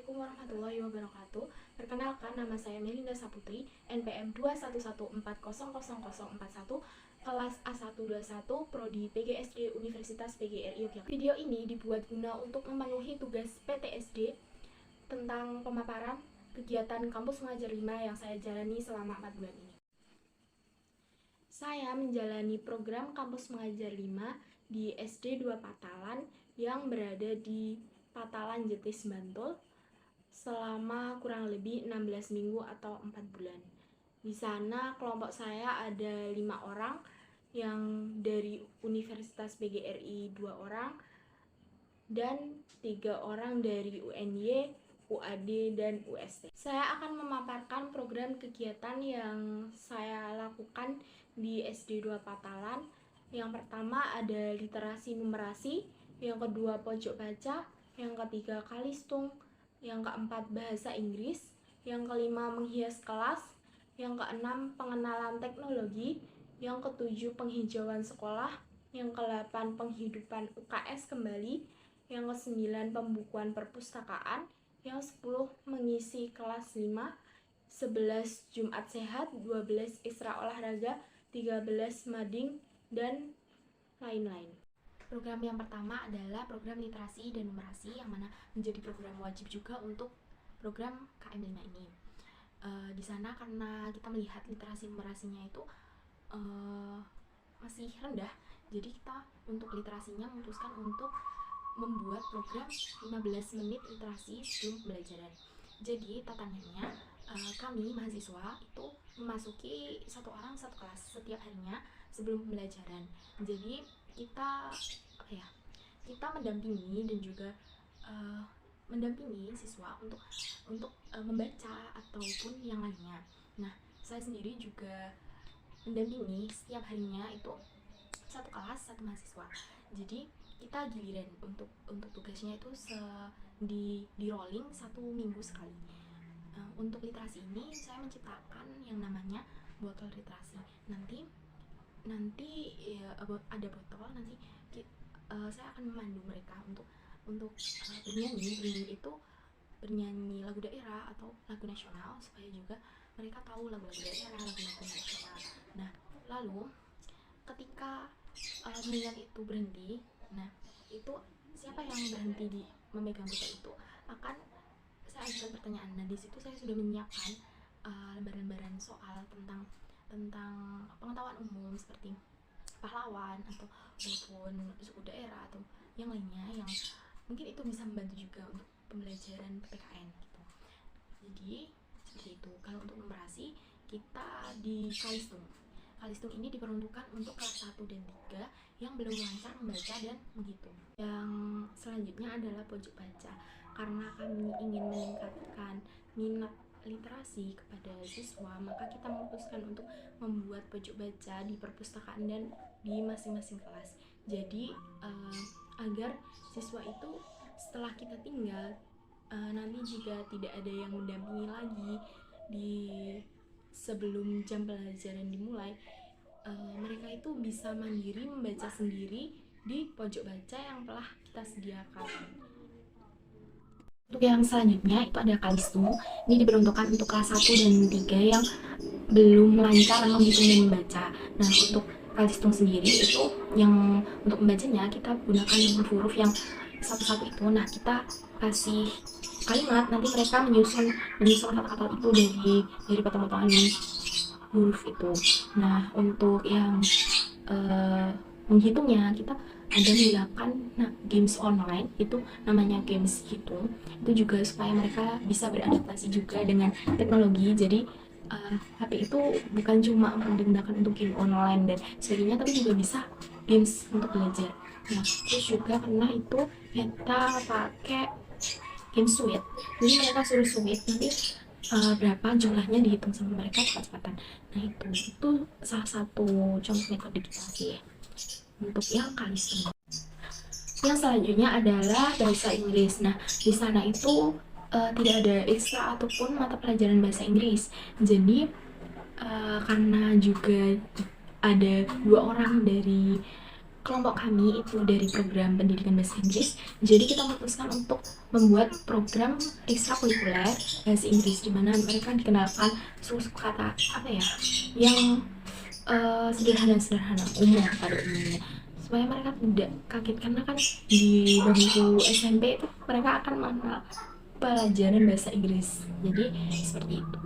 Assalamualaikum warahmatullahi wabarakatuh. Perkenalkan, nama saya Melinda Saputri, NPM 211400041, kelas A121, Prodi PGSD Universitas PGRI Yogyakarta. Video ini dibuat guna untuk memenuhi tugas PTSD tentang pemaparan kegiatan kampus mengajar 5 yang saya jalani selama 4 bulan ini. Saya menjalani program kampus mengajar 5 di SD 2 Patalan yang berada di Patalan Jetis, Bantul selama kurang lebih 16 minggu atau 4 bulan. Di sana kelompok saya ada 5 orang yang dari Universitas PGRI 2 orang dan 3 orang dari UNY, UAD, dan UST. Saya akan memaparkan program kegiatan yang saya lakukan di SD 2 Patalan. Yang pertama ada literasi numerasi, yang kedua pojok baca, yang ketiga kalistung, yang keempat bahasa Inggris, yang kelima menghias kelas, yang keenam pengenalan teknologi, yang ketujuh penghijauan sekolah, yang kedelapan penghidupan UKS kembali, yang kesembilan pembukuan perpustakaan, yang 10 mengisi kelas 5, 11 Jumat Sehat, 12 Isra Olahraga, 13 Mading, dan lain-lain. Program yang pertama adalah program literasi dan numerasi, yang mana menjadi program wajib juga untuk program KM5 ini. Di sana karena kita melihat literasi numerasinya itu masih rendah, jadi kita untuk literasinya memutuskan untuk membuat program 15 menit literasi sebelum pembelajaran. Jadi tatanannya kami mahasiswa itu memasuki satu orang satu kelas setiap harinya sebelum pembelajaran. Jadi kita mendampingi dan juga mendampingi siswa untuk membaca ataupun yang lainnya. Nah, saya sendiri juga mendampingi setiap harinya itu satu kelas satu mahasiswa. Jadi kita giliran untuk tugasnya itu di rolling 1 minggu sekali. Untuk literasi ini saya menciptakan yang namanya botol literasi. Nanti ya, ada botol, nanti saya akan memandu mereka untuk bernyanyi itu bernyanyi lagu daerah atau lagu nasional, supaya juga mereka tahu lagu-lagu daerah, lagu-lagu nasional. Nah, lalu ketika menyanyi itu berhenti, nah itu siapa yang berhenti di memegang botol itu akan saya ajukan pertanyaan. Nah, di situ saya sudah menyiapkan lembaran-lembaran soal tentang pengetahuan umum seperti pahlawan ataupun suku daerah atau yang lainnya yang mungkin itu bisa membantu juga untuk pembelajaran PPKN gitu. Jadi seperti itu. Kalau untuk numerasi kita di kalistung ini diperuntukkan untuk kelas 1 dan 3 yang belum lancar membaca dan menghitung. Yang selanjutnya adalah pojok baca. Karena kami ingin meningkatkan minat literasi kepada siswa, maka kita memutuskan untuk membuat pojok baca di perpustakaan dan di masing-masing kelas. Jadi agar siswa itu setelah kita tinggal nanti jika tidak ada yang mendampingi lagi di sebelum jam pelajaran dimulai, mereka itu bisa mandiri membaca sendiri di pojok baca yang telah kita sediakan. Untuk yang selanjutnya itu ada kalistung. Ini diperuntukkan untuk kelas 1 dan 3 yang belum lancar menghitung dan membaca. Nah, untuk kalistung sendiri itu yang untuk membacanya kita gunakan huruf-huruf yang satu-satu itu. Nah, kita kasih kalimat, nanti mereka menyusun kata-kata itu dari potongan huruf itu. Nah, untuk yang menghitungnya kita ada menggunakan games online, itu namanya games hitung. Itu juga supaya mereka bisa beradaptasi juga dengan teknologi. Jadi HP itu bukan cuma digunakan untuk game online dan sebagainya, tapi juga bisa games untuk belajar. Nah, terus juga karena itu kita pakai game suite, jadi mereka suruh suite, nanti berapa jumlahnya dihitung sama mereka cepat-cepatan. Nah, itu salah satu contoh metode kita sih untuk yang kalistung. Yang selanjutnya adalah bahasa Inggris. Nah, di sana itu tidak ada ekstra ataupun mata pelajaran bahasa Inggris. Jadi karena juga ada 2 orang dari kelompok kami itu dari program pendidikan bahasa Inggris, jadi kita memutuskan untuk membuat program ekstrakurikuler bahasa Inggris di mana mereka dikenalkan suku kata apa ya yang sederhana-sederhana umum pada umumnya, supaya mereka tidak kaget karena kan di bangku SMP itu mereka akan mengenal pelajaran bahasa Inggris, jadi seperti itu.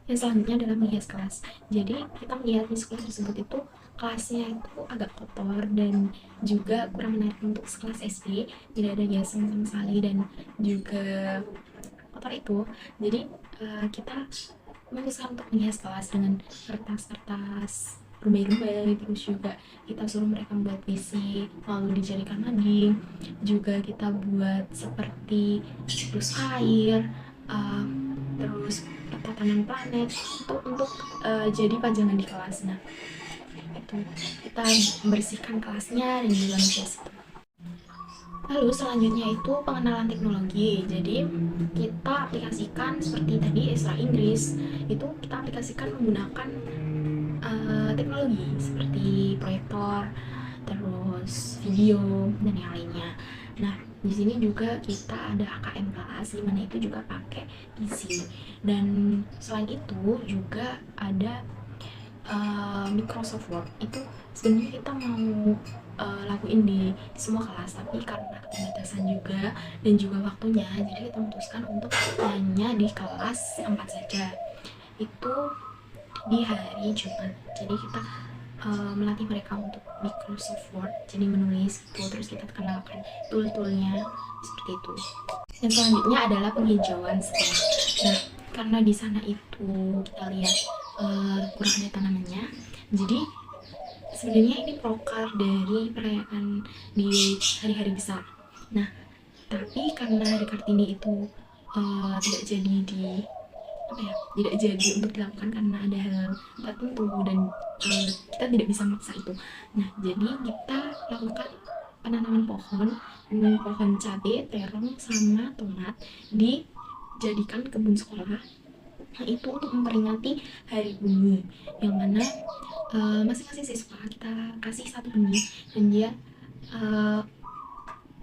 Yang selanjutnya adalah menghias kelas. Jadi kita melihat di sekolah tersebut itu kelasnya itu agak kotor dan juga kurang menarik untuk sekelas SD, tidak ada hiasan sama sekali dan juga kotor itu. Jadi kita memutuskan untuk menghias kelas dengan kertas-kertas rumbai-rumbai, terus juga kita suruh mereka membuat puisi lalu dijadikan mading, juga kita buat seperti siklus air, uh, terus tatanan planet itu untuk jadi pajangan di kelas. Nah itu kita membersihkan kelasnya dan juga menghias itu. Lalu selanjutnya itu pengenalan teknologi. Jadi kita aplikasikan seperti tadi Esra Inggris, itu kita aplikasikan menggunakan teknologi seperti proyektor, terus video dan yang lainnya. Nah di sini juga kita ada HKM kelas di mana itu juga pakai PC, dan selain itu juga ada Microsoft Word. Itu sebenarnya kita mau lakuin di semua kelas, tapi karena keterbatasan juga dan juga waktunya, jadi kita memutuskan untuk hanya di kelas 4 saja, itu di hari Jumat. Jadi kita melatih mereka untuk Microsoft Word, jadi menulis gitu, terus kita kenalkan tool-toolnya seperti itu. Dan selanjutnya adalah penghijauan sekolah. Nah karena di sana itu kita lihat kurang ada tanamannya, jadi sebenarnya ini prokar dari perayaan di hari-hari besar. Nah tapi karena hari Kartini itu tidak jadi tidak jadi untuk dilakukan karena ada hal tertentu dan kita tidak bisa memaksa itu. Nah jadi kita lakukan penanaman pohon cabai, terong sama tomat dijadikan kebun sekolah. Nah itu untuk memperingati Hari Bumi, yang mana masing-masing siswa kita kasih satu benih dan dia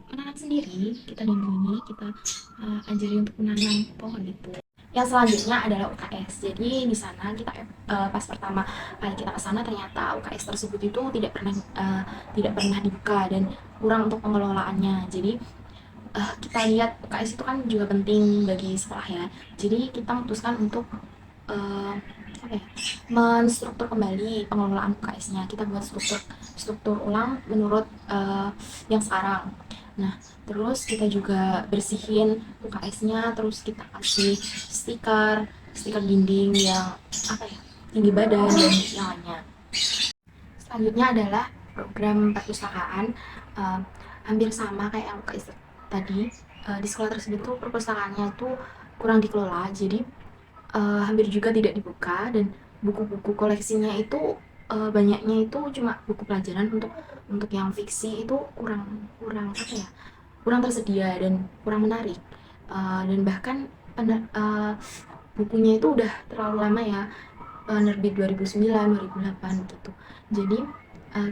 menanam sendiri, kita dampingi, kita ajari untuk menanam pohon itu. Yang selanjutnya adalah UKS. Jadi di sana kita pas pertama kali kita ke sana ternyata UKS tersebut itu tidak pernah dibuka dan kurang untuk pengelolaannya. Jadi kita lihat UKS itu kan juga penting bagi sekolah ya. Jadi kita memutuskan untuk menstruktur kembali pengelolaan UKS-nya. Kita buat struktur ulang menurut yang sekarang. Nah terus kita juga bersihin UKS-nya, terus kita kasih stiker dinding yang tinggi badan dan yang lainnya. Selanjutnya adalah program perpustakaan, hampir sama kayak UKS tadi. Di sekolah tersebut tuh perpustakaannya tuh kurang dikelola, jadi hampir juga tidak dibuka, dan buku-buku koleksinya itu banyaknya itu cuma buku pelajaran. Untuk yang fiksi itu kurang tersedia dan kurang menarik, dan bahkan bukunya itu udah terlalu lama ya, nerbit 2009 2008 gitu. Jadi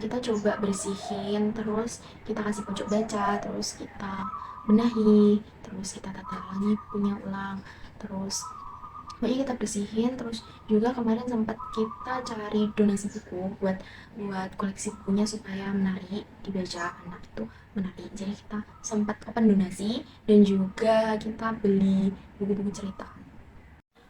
kita coba bersihin, terus kita kasih pojok baca, terus kita benahi, terus kita tata lagi punya ulang, terus pokoknya kita bersihin. Terus juga kemarin sempat kita cari donasi buku buat koleksi bukunya supaya menarik dibaca anak itu, menarik. Jadi kita sempat open donasi dan juga kita beli buku-buku cerita.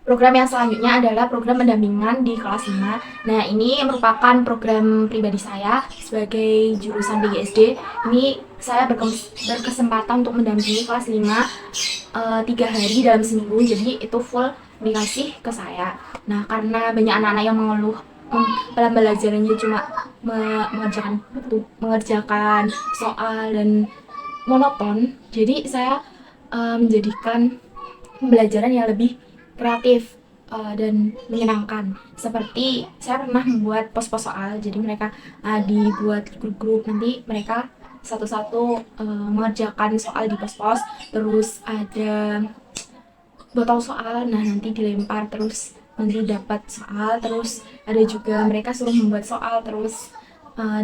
Program yang selanjutnya adalah program pendampingan di kelas 5. Nah ini merupakan program pribadi saya sebagai jurusan PGSD. Ini saya berkesempatan untuk mendampingi kelas 5 3 hari dalam seminggu, jadi itu full dikasih ke saya. Nah karena banyak anak-anak yang mengeluh dalam belajarnya cuma mengerjakan soal dan monoton, jadi saya menjadikan pembelajaran yang lebih kreatif dan menyenangkan. Seperti saya pernah membuat pos-pos soal, jadi mereka dibuat grup-grup, nanti mereka satu-satu mengerjakan soal di pos-pos, terus ada botol soal, nah nanti dilempar terus nanti dapat soal, terus ada juga mereka suruh membuat soal, terus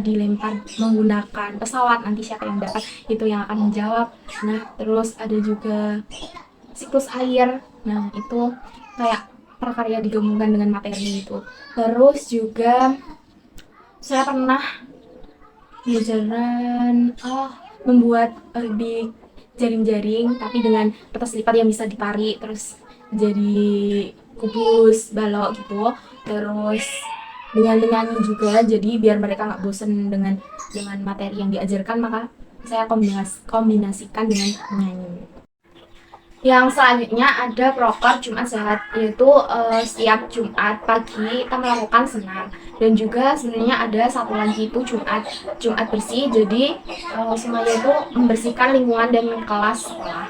dilempar menggunakan pesawat, nanti siapa yang dapat itu yang akan menjawab. Nah, terus ada juga siklus air. Nah, itu kayak prakarya digabungkan dengan materi itu. Terus juga saya pernah pelajaran membuat di jaring-jaring tapi dengan kertas lipat yang bisa ditarik terus jadi kubus balok gitu. Terus dengan menyanyi juga, jadi biar mereka nggak bosen dengan materi yang diajarkan, maka saya kombinasikan dengan menyanyi. Yang selanjutnya ada proker Jumat Sehat, yaitu setiap Jumat pagi kita melakukan senam, dan juga sebenarnya ada satu lagi itu Jumat bersih, jadi semuanya itu membersihkan lingkungan dan kelas sekolah.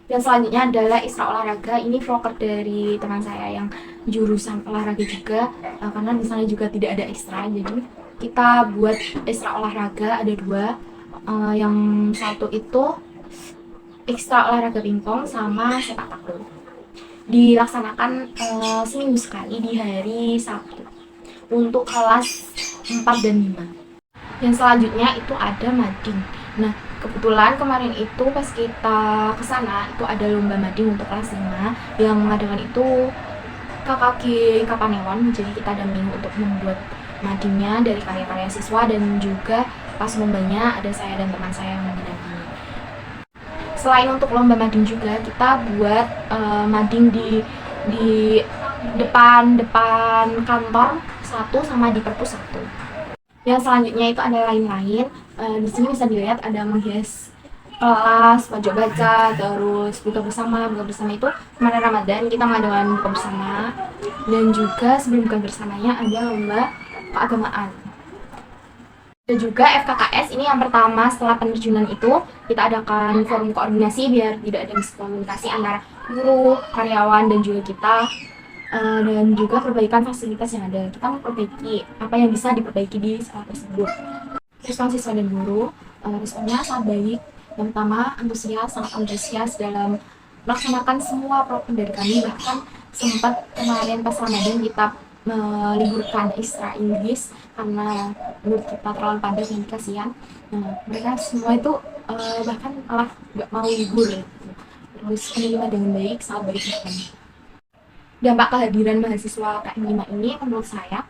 Dan selanjutnya adalah Isra Olahraga, ini proker dari teman saya yang jurusan olahraga juga, karena di sana juga tidak ada ekstra, jadi kita buat Isra Olahraga ada dua. Yang satu itu ekstra olahraga pingpong sama sepak takraw, dilaksanakan seminggu sekali di hari Sabtu untuk kelas 4 dan 5. Yang selanjutnya itu ada mading. Nah, kebetulan kemarin itu pas kita kesana itu ada lomba mading untuk kelas 5, yang mengadakan itu KKG Kapanewon, jadi kita dampingi untuk membuat madingnya dari karya-karya siswa, dan juga pas lombanya ada saya dan teman saya yang mendampingi. Selain untuk lomba mading juga kita buat mading di depan kantor satu sama di perpus satu. Yang selanjutnya itu ada lain-lain. Di sini bisa dilihat ada menghias kelas, pojok baca, terus buka bersama itu kemarin Ramadan kita mengadakan buka bersama, dan juga sebelum buka bersamanya ada lomba keagamaan. Dan juga FKKS ini yang pertama setelah penerjunan itu kita adakan forum koordinasi biar tidak ada miskomunikasi antara guru, karyawan, dan juga kita, dan juga perbaikan fasilitas yang ada. Kita memperbaiki apa yang bisa diperbaiki di sekolah tersebut. Respon siswa dan guru, responnya sangat baik. Yang pertama, sangat antusias dalam melaksanakan semua program dari kami. Bahkan sempat kemarin pas Ramadan kita meliburkan ekstra Inggris karena menurut kita terlalu padat dan kasihan. Nah, mereka semua itu bahkan malah nggak mau libur gitu. Terus menerima dengan baik, sangat baik bahkan. Dampak kehadiran mahasiswa KM5 ini menurut saya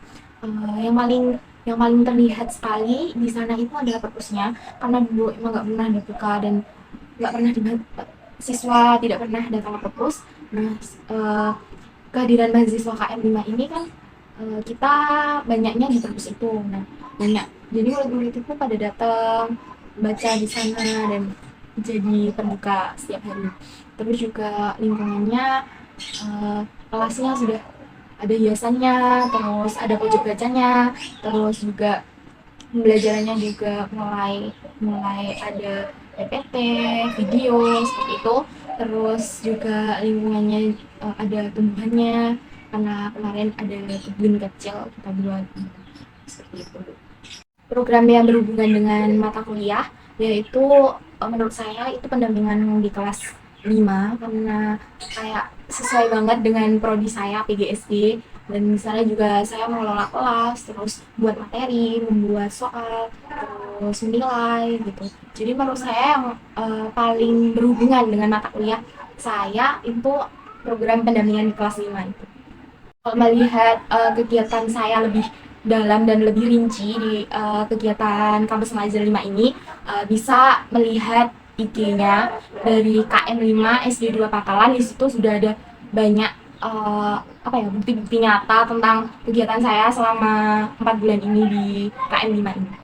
yang paling terlihat sekali di sana itu adalah perpusnya, karena dulu emang nggak pernah dibuka dan nggak pernah siswa tidak pernah datang ke perpus. Nah, kehadiran mahasiswa KM5 ini kan kita banyaknya di perpus itu. Nah, banyak jadi murid-murid itu pada datang baca di sana dan jadi terbuka setiap hari. Terus juga lingkungannya, kelasnya sudah ada hiasannya, terus ada pojok bacanya, terus juga pembelajarannya juga mulai ada PPT, video seperti itu. Terus juga lingkungannya ada tumbuhannya, karena kemarin ada kebun kecil kita buat seperti itu. Program yang berhubungan dengan mata kuliah yaitu menurut saya itu pendampingan di kelas 5, karena kayak sesuai banget dengan prodi saya PGSD, dan misalnya juga saya mengelola kelas, terus buat materi, membuat soal, terus menilai gitu. Jadi menurut saya yang paling berhubungan dengan mata kuliah saya itu program pendampingan di kelas 5 itu. Kalau melihat kegiatan saya lebih dalam dan lebih rinci di kegiatan kampus Mazhar 5 ini, bisa melihat IG-nya dari KM5 SD 2 Patalan. Di situ sudah ada banyak bukti-bukti nyata tentang kegiatan saya selama 4 bulan ini di KM5 ini.